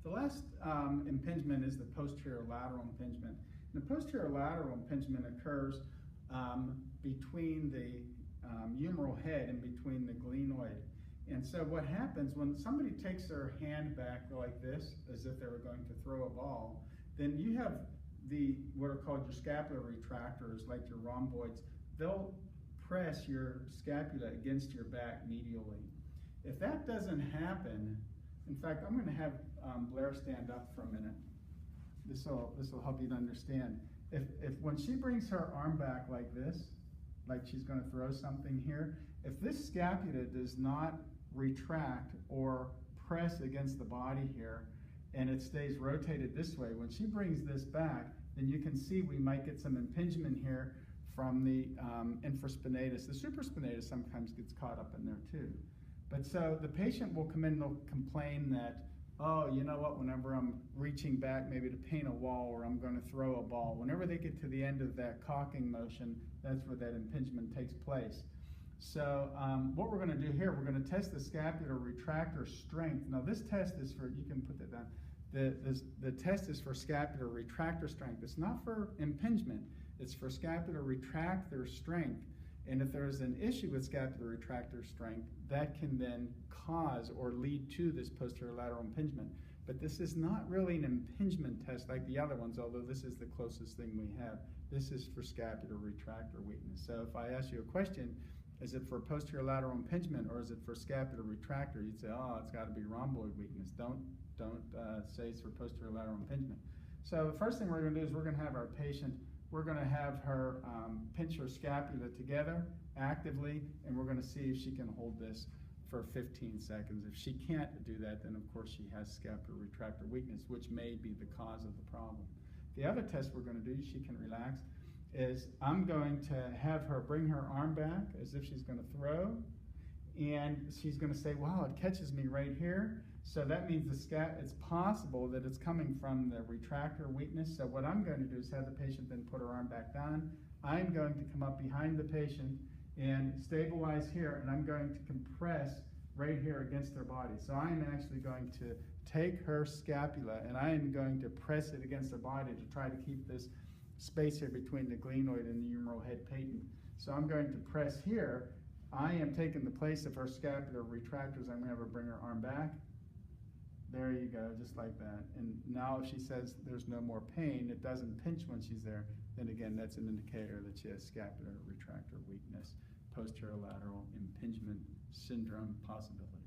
The last impingement is the posterior lateral impingement. And the posterior lateral impingement occurs between the humeral head and between the glenoid. And so what happens when somebody takes their hand back like this, as if they were going to throw a ball, then you have what are called your scapular retractors, like your rhomboids. They'll press your scapula against your back medially. If that doesn't happen, in fact, I'm going to have Blair stand up for a minute. This will help you to understand. If when she brings her arm back like this, like she's going to throw something here, if this scapula does not retract or press against the body here, and it stays rotated this way, when she brings this back, then you can see we might get some impingement here from the infraspinatus. The supraspinatus sometimes gets caught up in there too. But so the patient will come in and they'll complain that, oh, you know what, whenever I'm reaching back maybe to paint a wall or I'm going to throw a ball, whenever they get to the end of that cocking motion, that's where that impingement takes place. So what we're going to do here, we're going to test the scapular retractor strength. Now this test is for, you can put that down, the test is for scapular retractor strength. It's not for impingement, it's for scapular retractor strength. And if there's an issue with scapular retractor strength, that can then cause or lead to this posterior lateral impingement. But this is not really an impingement test like the other ones, although this is the closest thing we have. This is for scapular retractor weakness. So if I ask you a question, is it for posterior lateral impingement or is it for scapular retractor? You'd say, oh, it's got to be rhomboid weakness. Don't say it's for posterior lateral impingement. So the first thing we're going to do is we're going to have our patient, we're going to have her pinch her scapula together actively, and we're going to see if she can hold this for 15 seconds. If she can't do that, then of course she has scapular retractor weakness, which may be the cause of the problem. The other test we're going to do, she can relax, is I'm going to have her bring her arm back as if she's going to throw, and she's going to say, wow, it catches me right here. So that means it's possible that it's coming from the retractor weakness. So what I'm going to do is have the patient then put her arm back down. I'm going to come up behind the patient and stabilize here, and I'm going to compress right here against her body. So I'm actually going to take her scapula and I am going to press it against her body to try to keep this space here between the glenoid and the humeral head patent. So I'm going to press here. I am taking the place of her scapular retractors. I'm going to have her bring her arm back. There you go, just like that. And now if she says there's no more pain, it doesn't pinch when she's there, then again, that's an indicator that she has scapular retractor weakness, posterior lateral impingement syndrome possibility.